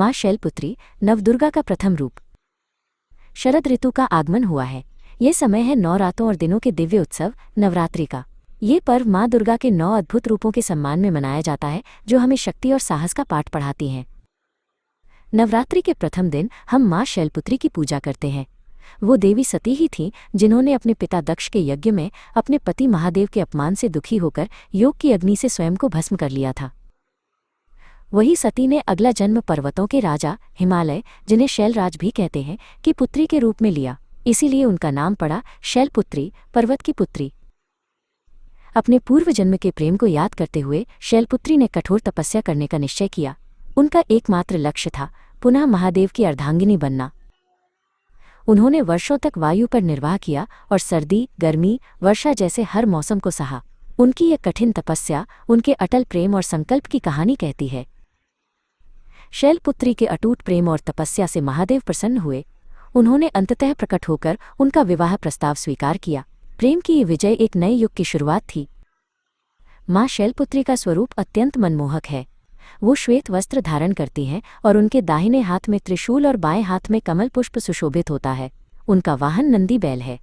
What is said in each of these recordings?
माँ शैलपुत्री नवदुर्गा का प्रथम रूप। शरद ऋतु का आगमन हुआ है। ये समय है 9 रातों और दिनों के दिव्य उत्सव नवरात्रि का। ये पर्व माँ दुर्गा के 9 अद्भुत रूपों के सम्मान में मनाया जाता है, जो हमें शक्ति और साहस का पाठ पढ़ाती हैं। नवरात्रि के प्रथम दिन हम माँ शैलपुत्री की पूजा करते हैं। वो देवी सती ही थीं जिन्होंने अपने पिता दक्ष के यज्ञ में अपने पति महादेव के अपमान से दुखी होकर योग की अग्नि से स्वयं को भस्म कर लिया था। वही सती ने अगला जन्म पर्वतों के राजा हिमालय, जिन्हें शैलराज भी कहते हैं, की पुत्री के रूप में लिया। इसीलिए उनका नाम पड़ा शैलपुत्री, पर्वत की पुत्री। अपने पूर्व जन्म के प्रेम को याद करते हुए शैलपुत्री ने कठोर तपस्या करने का निश्चय किया। उनका एकमात्र लक्ष्य था पुनः महादेव की अर्धांगिनी बनना। उन्होंने वर्षों तक वायु पर निर्वाह किया और सर्दी, गर्मी, वर्षा जैसे हर मौसम को सहा। उनकी यह कठिन तपस्या उनके अटल प्रेम और संकल्प की कहानी कहती है। शैलपुत्री के अटूट प्रेम और तपस्या से महादेव प्रसन्न हुए। उन्होंने अंततः प्रकट होकर उनका विवाह प्रस्ताव स्वीकार किया। प्रेम की ये विजय एक नए युग की शुरुआत थी। माँ शैलपुत्री का स्वरूप अत्यंत मनमोहक है। वो श्वेत वस्त्र धारण करती हैं और उनके दाहिने हाथ में त्रिशूल और बाएं हाथ में कमल पुष्प सुशोभित होता है। उनका वाहन नंदी बैल है।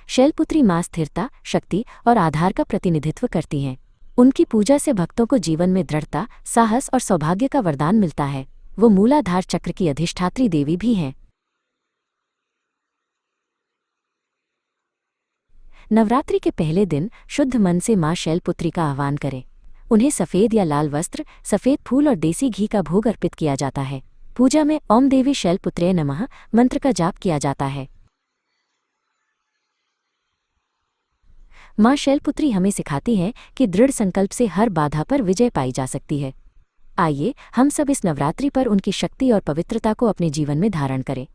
शैलपुत्री माँ स्थिरता, शक्ति और आधार का प्रतिनिधित्व करती हैं। उनकी पूजा से भक्तों को जीवन में दृढ़ता, साहस और सौभाग्य का वरदान मिलता है। वो मूलाधार चक्र की अधिष्ठात्री देवी भी हैं। नवरात्रि के पहले दिन शुद्ध मन से माँ शैलपुत्री का आह्वान करें। उन्हें सफ़ेद या लाल वस्त्र, सफ़ेद फूल और देसी घी का भोग अर्पित किया जाता है। पूजा में ओम देवी शैलपुत्र्यै नमः मंत्र का जाप किया जाता है। माँ शैलपुत्री हमें सिखाती हैं कि दृढ़ संकल्प से हर बाधा पर विजय पाई जा सकती है। आइए हम सब इस नवरात्रि पर उनकी शक्ति और पवित्रता को अपने जीवन में धारण करें।